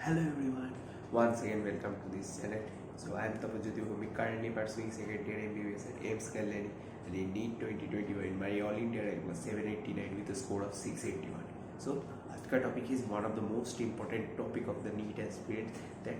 Hello everyone, once again welcome to this channel. So I am Tapajyoti Bhumi, currently pursuing second year MBBS at AIMS Kalyani, and in NEET 2021 my all India rank was 789 with a score of 681. So आज का topic is one of the most important topic of the NEET aspirants, that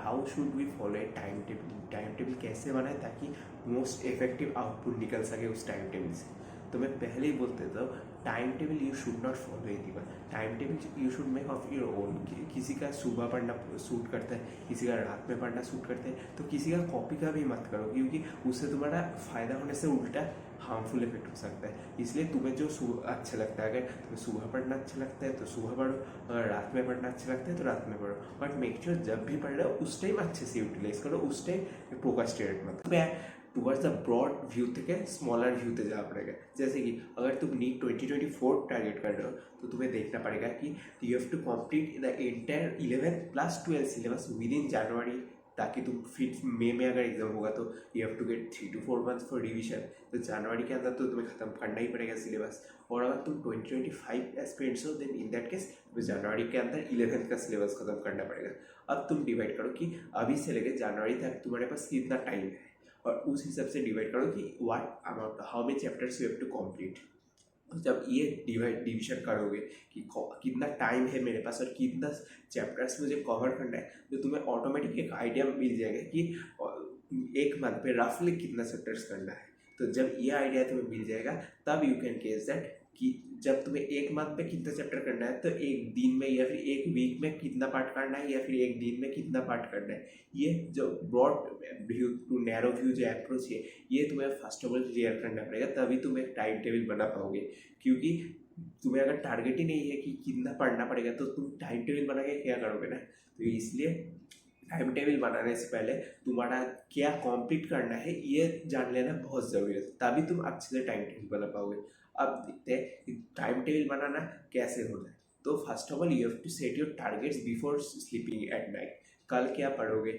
how should we follow a timetable कैसे बनाए ताकि most effective output निकल सके उस timetable से. तो मैं पहले ही बोलते था, time table you should not follow anyone. Time table you should make of your own. किसी का सुबह पढ़ना सूट करता है, किसी का रात में पढ़ना सूट करता है, तो किसी का कॉपी का भी मत करो, क्योंकि उससे तुम्हारा फ़ायदा होने से उल्टा हार्मफुल इफेक्ट हो सकता है. इसलिए तुम्हें जो अच्छा लगता है, अगर तुम्हें सुबह पढ़ना अच्छा लगता है तो सुबह पढ़ो, अगर रात में पढ़ना अच्छा लगता है तो रात में पढ़ो, बट मेक श्योर जब भी पढ़ रहे हो उस टाइम अच्छे से यूटिलाइज करो, उस टाइम प्रोक्रास्टिनेट मत. टुवर्ड्स द ब्रॉड व्यू थे स्मॉलर व्यू थे जा पड़ेगा. जैसे कि अगर तुम नीट 2024 टारगेट कर रहे हो तो तुम्हें देखना पड़ेगा कि you have to complete the entire 11+12 syllabus within January, ताकि तुम फिर मई में अगर एग्जाम होगा तो you have to get 3 to 4 months for revision. तो जनवरी के अंदर तो तुम्हें खत्म करना ही पड़ेगा सिलेबस. और अगर तुम 2025 एस्पिरेंट्स हो देन इन दैट केस जनवरी के अंदर 11th का सिलेबस खत्म करना पड़ेगा. अब तुम डिवाइड करो कि अभी से लेकर जनवरी तक तुम्हारे पास कितना टाइम है, और उस हिसाब से डिवाइड करो कि what amount how many chapters you have to complete. जब ये डिवीजन करोगे कि कितना टाइम है मेरे पास और कितना चैप्टर्स मुझे कवर करना है, तो तुम्हें ऑटोमेटिक एक आइडिया मिल जाएगा कि एक मंथ पे रफली कितना चैप्टर्स करना है. तो जब ये आइडिया तुम्हें मिल जाएगा तब यू कैन गेस दैट कि जब तुम्हें एक मंथ में कितना चैप्टर करना है, तो एक दिन में या फिर एक वीक में कितना पार्ट करना है, या फिर एक दिन में कितना पार्ट करना है. ये जो broad view to narrow view जो अप्रोच है, ये तुम्हें फर्स्ट ऑफ ऑल क्लियर करना पड़ेगा, तभी तुम एक टाइम टेबल बना पाओगे. क्योंकि तुम्हें अगर टारगेट ही नहीं है कि कितना पढ़ना पड़ेगा, तो तुम टाइम टेबल बना के क्या करोगे ना. तो इसलिए टाइम टेबल बनाने से पहले तुम्हारा क्या कंप्लीट करना है ये जान लेना बहुत ज़रूरी है, तभी तुम अच्छे से टाइम टेबल बना पाओगे. अब देखते हैं टाइम टेबल बनाना कैसे होता है. तो first of all you have to set your targets before sleeping at night. कल क्या पढ़ोगे,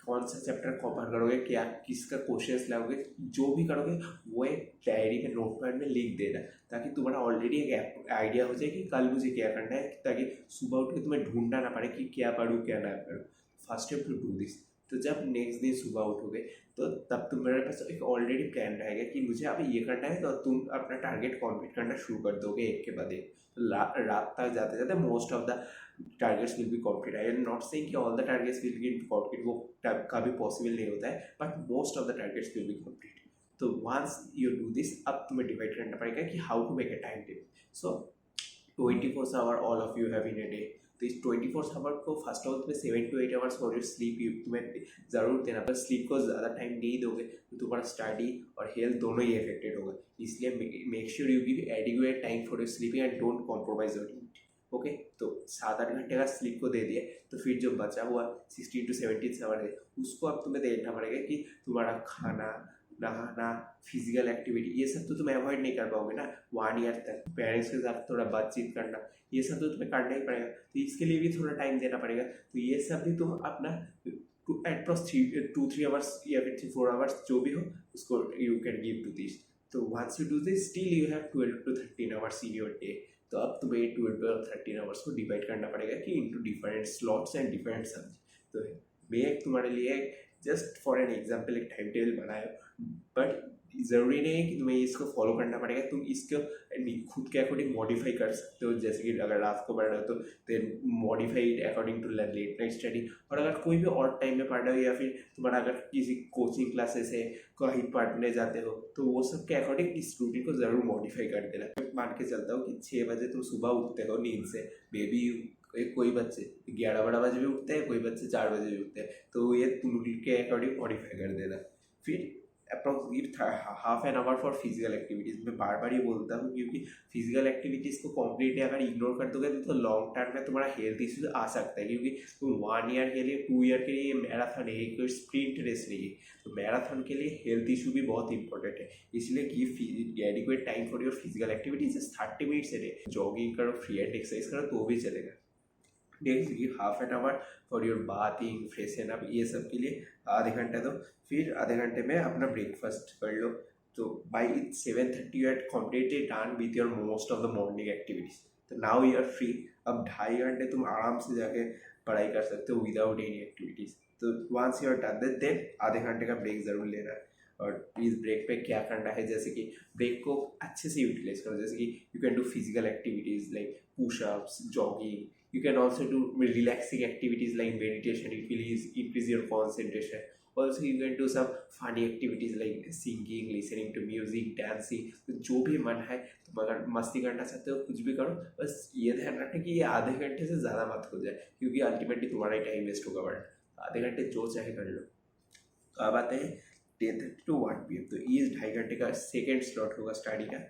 कौन सा चैप्टर कवर करोगे, क्या किसका क्वेश्चंस लाओगे, जो भी करोगे वो एक डायरी में नोटपैड में लिख देना, ताकि तुम्हारा ऑलरेडी एक आइडिया हो जाए कि कल मुझे क्या करना है, ताकि सुबह उठ के तुम्हें ढूंढना ना पड़े कि क्या पढ़ूँ क्या ना पढ़ूँ. First have to do this. तो जब नेक्स्ट दिन सुबह उठोगे तो तब तुम्हारे पास एक ऑलरेडी प्लान रहेगा कि मुझे अब ये करना है, तो तुम अपना टारगेट कंप्लीट करना शुरू कर दोगे एक के बाद एक. तो रात तक जाते जाते most of the targets will be complete. I am not saying कि all the targets will be complete, वो कभी पॉसिबल नहीं होता है, but most of the targets will be complete. तो वंस यू डू दिस, अब तुम्हें डिवाइड करना पड़ेगा कि how to make a time table. So 24 hour all of you have in a day. तो इस 24 आवर को फर्स्ट ऑफ ऑल तुम्हें 7 to 8 hours for your sleep तुम्हें ज़रूर देना. पर स्लीप को ज़्यादा टाइम नहीं दोगे तो तुम्हारा स्टडी और हेल्थ दोनों ही अफेक्टेड होगा. इसलिए make sure you give adequate time for your sleeping and don't compromise your need. Okay, तो 7-8 घंटे का स्लीप को दे दिए, तो फिर जो बचा हुआ 16 to 17 आवर है, उसको अब तुम्हें देखना पड़ेगा कि तुम्हारा खाना, नहाना, फिजिकल एक्टिविटी, ये सब तो तुम अवॉइड नहीं कर पाओगे ना 1 year तक. पेरेंट्स के साथ थोड़ा बातचीत करना, ये सब तो तुम्हें करना ही पड़ेगा. तो इसके लिए भी थोड़ा टाइम देना पड़ेगा. तो ये सब भी तुम अपना एटप्रोक्स 2-3 आवर्स या फिर 4 आवर्स जो भी हो उसको you can give to this. तो once you do this still you have 12 to 13 hours in your day. तो अब तुम्हें 12 और 13 आवर्स को डिवाइड करना पड़ेगा कि into different slots and different subject. तो मैं तुम्हारे लिए जस्ट फॉर एन एग्जाम्पल एक टाइम टेबल बनाया, बट ज़रूरी नहीं है कि तुम्हें इसको फॉलो करना पड़ेगा. तुम इसको खुद के अकॉर्डिंग मॉडिफाई कर सकते हो. जैसे कि अगर रात को पढ़ रहे हो तो then modify it according to late night study. और अगर कोई भी और टाइम में पढ़ रहे हो, या फिर तुम्हारा अगर किसी कोचिंग क्लासेस है, कहीं पढ़ने जाते हो, तो वो सब के अकॉर्डिंग इस रूटीन को ज़रूर मॉडिफाई कर देना. मान के चलता हूँ कि 6 बजे तुम सुबह उठते हो नींद से, मे बी कोई बच्चे 11-12 बजे भी उठते हैं, कोई बच्चे 4 बजे भी उठते हैं, तो ये तुम के अकॉर्डिंग मॉडिफाई कर देना. फिर approx half an hour for physical activities. मैं बार बार ये बोलता हूँ क्योंकि फिजिकल एक्टिविटीज़ को कम्प्लीटली अगर इग्नोर कर दोगे तो लॉन्ग टर्म में तुम्हारा हेल्थ इश्यूज आ सकता है. क्योंकि तुम 1 year के लिए 2 year के लिए मैराथन है, कोई स्प्रिंट रेस नहीं है. तो मैराथन के लिए हेल्थ इशू भी बहुत इंपॉर्टेंट है. इसलिए give adequate time for your physical activities. 30 minutes a day jogging करो, फ्री हैंड एक्सरसाइज करो तो भी चलेगा. Next give half an hour for your bathing, freshen up, ये सब के लिए आधे घंटे दो. फिर आधे घंटे में अपना ब्रेकफास्ट कर लो. तो by 7:30 you have completely done with your most of the morning activities. तो नाउ यू आर फ्री. अब 2.5 घंटे तुम आराम से जाके पढ़ाई कर सकते हो विदाउट एनी एक्टिविटीज़। तो once you are done then आधे घंटे का ब्रेक ज़रूर लेना है। और इस ब्रेक पे क्या करना है, जैसे कि ब्रेक को अच्छे से यूटिलाइज करो, जैसे कि you can do physical activities like pushups, jogging, you can also do relaxing activities like meditation. It will increase your concentration. Also you can do some funny activities like singing, listening to music, dancing. तो जो भी मन है तुम अगर मस्ती करना चाहते हो कुछ भी करो, बस ये ध्यान रखना कि ये आधे घंटे से ज़्यादा मत हो जाए, क्योंकि अल्टीमेटली तुम्हारा टाइम वेस्ट होगा। बट आधे घंटे जो चाहे कर लो। तो अब आते हैं 10:30 to 1 PM। तो ये 2.5 घंटे का सेकेंड स्लॉट होगा स्टडी का।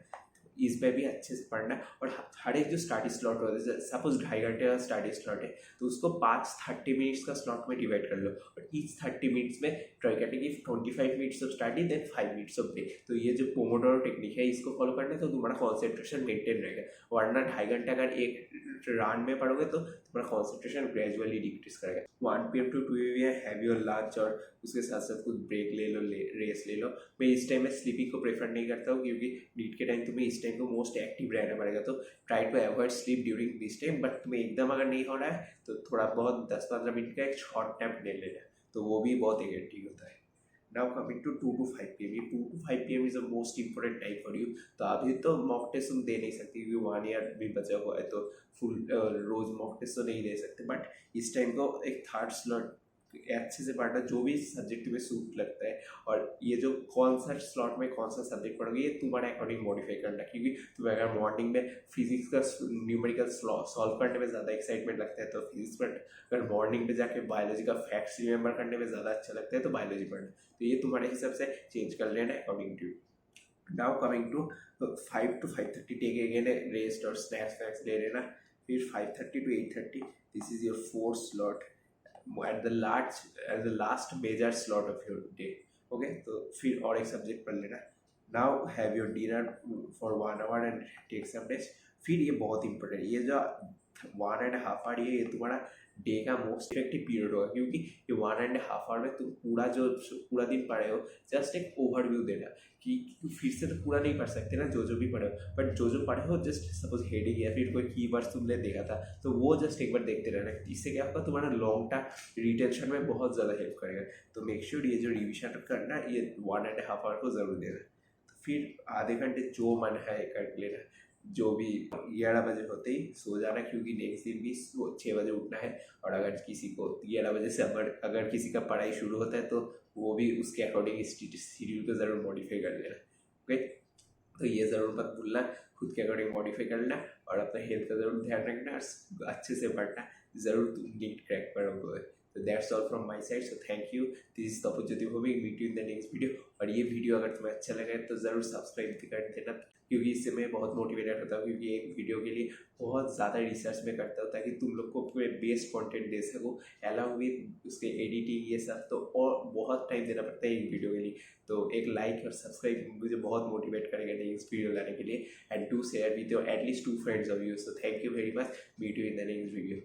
इस पे भी अच्छे से पढ़ना है। और हर एक जो स्टडी स्लॉट होता है, सपोज 2.5 घंटे का स्टडी स्लॉट है तो उसको 5 30 मिनट्स का स्लॉट में डिवाइड कर लो, और ईच 30 मिनट्स में ट्राई करने की 25 minutes of study then 5 minutes of break. तो ये जो पोमोडोरो टेक्निक है इसको फॉलो करना है तो तुम्हारा कॉन्सेंट्रेशन मेंटेन रहेगा। वरना 2.5 घंटे अगर एक राउंड में पढ़ोगे तो तुम्हारा कॉन्सेंट्रेशन ग्रेजुअली डिक्रीज करेगा। 1 PM to 2 AM have your lunch, और उसके साथ साथ कुछ ब्रेक ले लो, रेस्ट ले लो। मैं इस टाइम में स्लीपिंग को प्रेफर नहीं करता हूँ, क्योंकि नीट के टाइम तुम्हें इस टाइम को मोस्ट एक्टिव रहना पड़ेगा। तो try to avoid sleep during this time. But तुम्हें एकदम अगर नहीं होना है तो थोड़ा बहुत 10-15 मिनट का एक शॉर्ट नैप ले लेना है, तो वो भी बहुत इफेक्टिव होता है। Now coming to 2 to 5 PM। ये 2 to 5 PM is the most important time for you. तो अभी तो मॉक टेस्ट तुम दे नहीं सकती, क्योंकि 1 ईयर भी बचा हुआ है, तो फुल रोज मॉक टेस्ट तो नहीं दे सकते। बट इस टाइम को एक थर्ड स्लॉट अच्छे से पढ़ना, जो भी सब्जेक्ट में सूट लगता है। और ये जो कौन सा स्लॉट में कौन सा सब्जेक्ट पढ़ोगे ये तुम्हारे अकॉर्डिंग मॉडिफाई करना, क्योंकि तुम्हें अगर मॉर्निंग में फिजिक्स का न्यूमेरिकल सॉल्व करने में ज़्यादा एक्साइटमेंट लगता है तो फिजिक्स पढ़, अगर मॉर्निंग में जाके बायोलॉजी का फैक्ट्स रिमेंबर करने में ज़्यादा अच्छा लगता है तो बायोलॉजी पढ़ना। तो ये तुम्हारे हिसाब से चेंज कर लेना according to. Now coming to 5 to 5:30 take again rest और स्नैक्स ले लेना। फिर 5:30 to 8:30 this is your fourth slot at the last major slot of your day। okay, तो फिर और एक सब्जेक्ट पढ़ लेना। now have your dinner for 1 hour and take some rest। फिर ये बहुत इंपॉर्टेंट, ये जो 1.5 hour ये तुम्हारा डे का मोस्ट इफेक्टिव पीरियड होगा, क्योंकि ये 1.5 hour में तुम पूरा दिन पढ़े हो। जस्ट एक ओवरव्यू देना कि फिर से तो पूरा नहीं पढ़ सकते ना जो भी पढ़े हो, बट जो पढ़े हो जस्ट सपोज हेडिंग या फिर कोई कीवर्ड्स तुमने देखा था तो वो जस्ट एक बार देखते रहना। इससे क्या होगा, तुम्हारा लॉन्ग टर्म रिटेंशन में बहुत ज़्यादा हेल्प करेगा। तो मेक श्योर ये जो रिविजन करना ये 1.5 hour को ज़रूर देना। तो फिर आधे घंटे जो मन है कर लेना। जो भी 11 बजे होते ही सो जाना, क्योंकि नेक्स्ट दिन भी 6 बजे उठना है। और अगर किसी को 11 बजे से अगर किसी का पढ़ाई शुरू होता है तो वो भी उसके अकॉर्डिंग शेड्यूल को ज़रूर मॉडिफाई कर लेना। ओके, तो ये ज़रूर मत भूलना, खुद के अकॉर्डिंग मॉडिफाई करना और अपना हेल्थ का ज़रूर ध्यान रखना और अच्छे से पढ़ना, ज़रूर तुम नीट क्रैक करोगे। तो that's all from my side. So thank you, this is Tapajyoti Bhowmik, meet you in the next video. और ये वीडियो अगर तुम्हें अच्छा लगे तो ज़रूर सब्सक्राइब कर देना, क्योंकि इससे मैं बहुत मोटिवेटेड होता हूँ, क्योंकि एक वीडियो के लिए बहुत ज़्यादा रिसर्च में करता हूँ ताकि तुम लोग को पूरे बेस्ट कंटेंट दे सकूँ अलॉन्ग विद उसके एडिटिंग ये सब। तो और बहुत टाइम देना पड़ता है एक वीडियो के लिए। तो एक लाइक और सब्सक्राइब मुझे बहुत मोटिवेट करेगा नेक्स्ट वीडियो लाने के लिए। And do share with your at least 2 friends of you। So thank you very much, meet you in the next video.